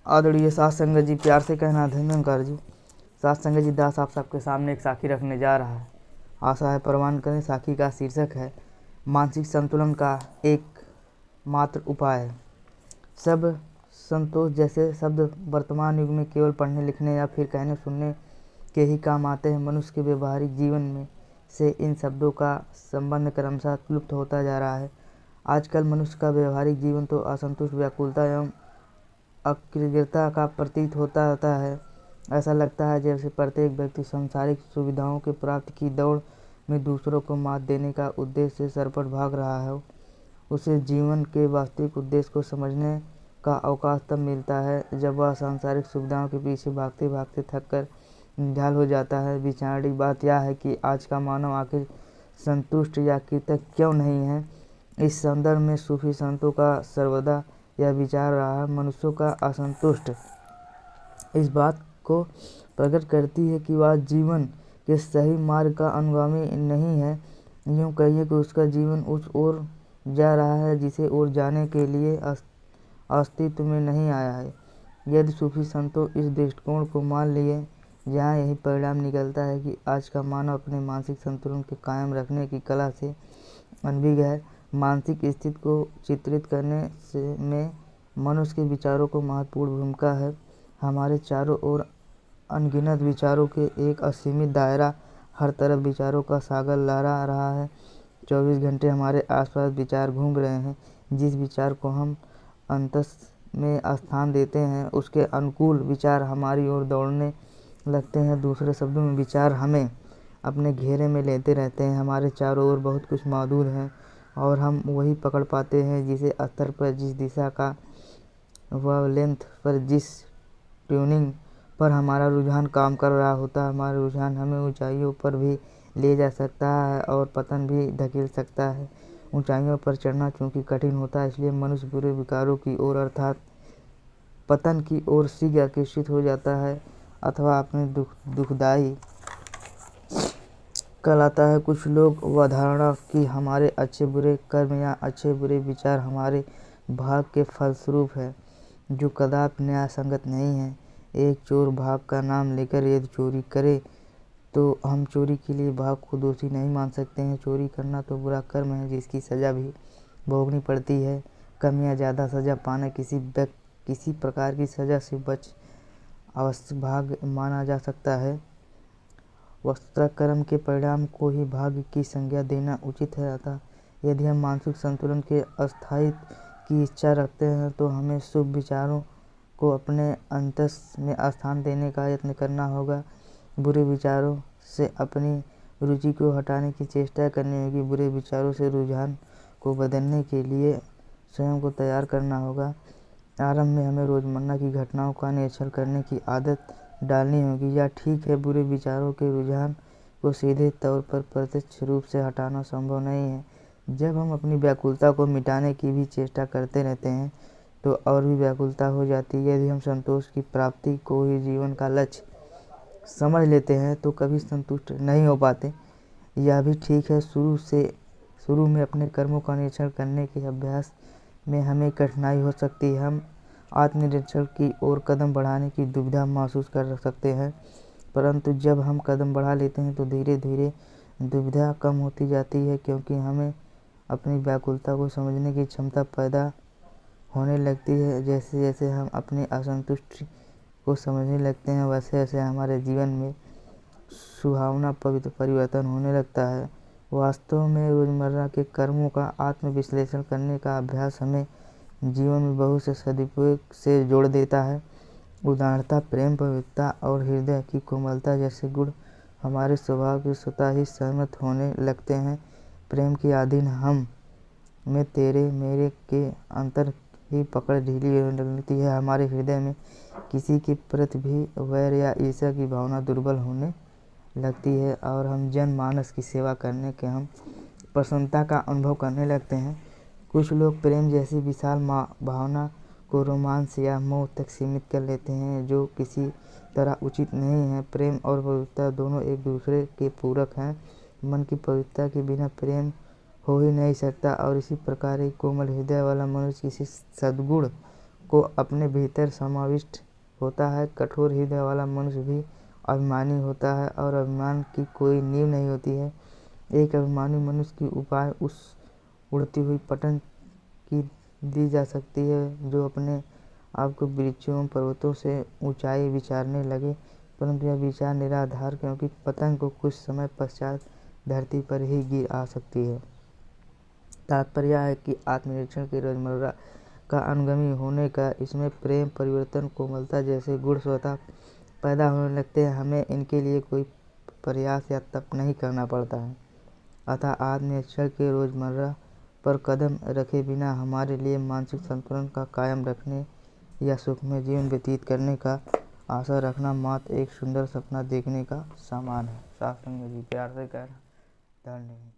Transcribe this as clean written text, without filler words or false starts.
आदरणीय साथ संगत जी, प्यार से कहना धन्यवाद जी। साथ संगत जी, दास आप सबके सामने एक साखी रखने जा रहा है। आशा है प्रवान करें। साखी का शीर्षक है मानसिक संतुलन का एक मात्र उपाय। सब संतोष जैसे शब्द वर्तमान युग में केवल पढ़ने लिखने या फिर कहने सुनने के ही काम आते हैं। मनुष्य के व्यवहारिक जीवन में से इन शब्दों का संबंध क्रमशः लुप्त होता जा रहा है। आजकल मनुष्य का व्यवहारिक जीवन तो असंतुष्ट, व्याकुलता एवं अकृतज्ञता का प्रतीत होता है। ऐसा लगता है जैसे प्रत्येक व्यक्ति सांसारिक सुविधाओं के प्राप्ति की दौड़ में दूसरों को मात देने का उद्देश्य से सरपट भाग रहा है। उसे जीवन के वास्तविक उद्देश्य को समझने का अवकाश तब मिलता है जब वह सांसारिक सुविधाओं के पीछे भागते भागते थक कर निढाल हो जाता है। विचारक बात यह है कि आज का मानव आखिर संतुष्ट या कृतज्ञ क्यों नहीं है। इस संदर्भ में सूफी संतों का सर्वदा यह विचार रहा है, मनुष्यों का असंतुष्ट इस बात को प्रकट करती है कि वह जीवन के सही मार्ग का अनुगामी नहीं है। यूँ कहिए कि उसका जीवन उस ओर जा रहा है जिसे ओर जाने के लिए अस्तित्व में नहीं आया है। यदि सूफी संतों इस दृष्टिकोण को मान लिए, जहाँ यही परिणाम निकलता है कि आज का मानव अपने मानसिक संतुलन के कायम रखने की कला से अनभिज्ञ है। मानसिक स्थिति को चित्रित करने में मनुष्य के विचारों को महत्वपूर्ण भूमिका है। हमारे चारों ओर अनगिनत विचारों के एक असीमित दायरा, हर तरफ विचारों का सागर लहरा रहा है। 24 घंटे हमारे आसपास विचार घूम रहे हैं। जिस विचार को हम अंतस में स्थान देते हैं, उसके अनुकूल विचार हमारी ओर दौड़ने लगते हैं। दूसरे शब्दों में, विचार हमें अपने घेरे में लेते रहते हैं। हमारे चारों ओर बहुत कुछ मौजूद है और हम वही पकड़ पाते हैं जिस स्तर पर, जिस दिशा का वेवलेंथ पर, जिस ट्यूनिंग पर हमारा रुझान काम कर रहा होता है। हमारा रुझान हमें ऊंचाइयों पर भी ले जा सकता है और पतन भी धकेल सकता है। ऊंचाइयों पर चढ़ना चूँकि कठिन होता है, इसलिए मनुष्य बुरे विकारों की ओर अर्थात पतन की ओर शीघ्र आकर्षित हो जाता है अथवा अपने दुखदायी कहलाता है। कुछ लोग वह धारणा कि हमारे अच्छे बुरे कर्म या अच्छे बुरे विचार हमारे भाग के फलस्वरूप है, जो कदापि न्याय संगत नहीं है। एक चोर भाग का नाम लेकर यदि चोरी करे तो हम चोरी के लिए भाग को दोषी नहीं मान सकते हैं। चोरी करना तो बुरा कर्म है जिसकी सज़ा भी भोगनी पड़ती है। कम या ज़्यादा सज़ा पाना किसी प्रकार की सज़ा से बच अवश्य भाग्य माना जा सकता है। वस्तुतः कर्म के परिणाम को ही भाग्य की संज्ञा देना उचित है। अतः यदि हम मानसिक संतुलन के स्थायित्व की इच्छा रखते हैं तो हमें शुभ विचारों को अपने अंतस में स्थान देने का यत्न करना होगा। बुरे विचारों से अपनी रुचि को हटाने की चेष्टा करनी होगी। बुरे विचारों से रुझान को बदलने के लिए स्वयं को तैयार करना होगा। आरंभ में हमें रोज़मर्रा की घटनाओं का निरीक्षण करने की आदत डालनी होगी। या ठीक है, बुरे विचारों के रुझान को सीधे तौर पर प्रत्यक्ष रूप से हटाना संभव नहीं है। जब हम अपनी व्याकुलता को मिटाने की भी चेष्टा करते रहते हैं तो और भी व्याकुलता हो जाती है। यदि हम संतोष की प्राप्ति को ही जीवन का लक्ष्य समझ लेते हैं तो कभी संतुष्ट नहीं हो पाते। यह भी ठीक है, शुरू में अपने कर्मों का निरीक्षण करने के अभ्यास में हमें कठिनाई हो सकती है। हम आत्मनिरीक्षण की ओर कदम बढ़ाने की दुविधा महसूस कर सकते हैं, परंतु जब हम कदम बढ़ा लेते हैं तो धीरे धीरे दुविधा कम होती जाती है, क्योंकि हमें अपनी व्याकुलता को समझने की क्षमता पैदा होने लगती है। जैसे जैसे हम अपनी असंतुष्टि को समझने लगते हैं, वैसे वैसे हमारे जीवन में सुहावना पवित्र परिवर्तन होने लगता है। वास्तव में रोज़मर्रा के कर्मों का आत्मविश्लेषण करने का अभ्यास हमें जीवन में बहुत से सदुपयोग से जोड़ देता है। उदारता, प्रेम, पवित्रता और हृदय की कोमलता जैसे गुण हमारे स्वभाव के स्वतः ही सहमत होने लगते हैं। प्रेम के अधीन हम में तेरे मेरे के अंतर ही पकड़ ढीली होने लगती है। हमारे हृदय में किसी के प्रति भी वैर या ईर्ष्या की भावना दुर्बल होने लगती है और हम जनमानस की सेवा करने के हम प्रसन्नता का अनुभव करने लगते हैं। कुछ लोग प्रेम जैसी विशाल भावना को रोमांस या मोह तक सीमित कर लेते हैं, जो किसी तरह उचित नहीं है। प्रेम और पवित्रता दोनों एक दूसरे के पूरक हैं। मन की पवित्रता के बिना प्रेम हो ही नहीं सकता और इसी प्रकार एक कोमल हृदय वाला मनुष्य किसी सद्गुण को अपने भीतर समाविष्ट होता है। कठोर हृदय वाला मनुष्य भी अभिमानी होता है और अभिमान की कोई नींव नहीं होती है। एक अभिमानी मनुष्य की उपाय उस उड़ती हुई पतंग की दी जा सकती है जो अपने आप को वृक्षों एवं पर्वतों से ऊंचाई विचारने लगे, परंतु यह विचार निराधार, क्योंकि पतंग को कुछ समय पश्चात धरती पर ही गिर आ सकती है। तात्पर्य यह है कि आत्मनिरीक्षण के रोजमर्रा का अनुगामी होने का इसमें प्रेम, परिवर्तन, कोमलता जैसे गुण स्वतः पैदा होने लगते हैं। हमें इनके लिए कोई प्रयास या तप नहीं करना पड़ता है। अतः आत्मनिरीक्षण के रोजमर्रा पर कदम रखे बिना हमारे लिए मानसिक संतुलन का कायम रखने या सुखमय जीवन व्यतीत करने का आशा रखना मात्र एक सुंदर सपना देखने का समान है। सासंग जी प्यार से कह रहा, धन्यवाद।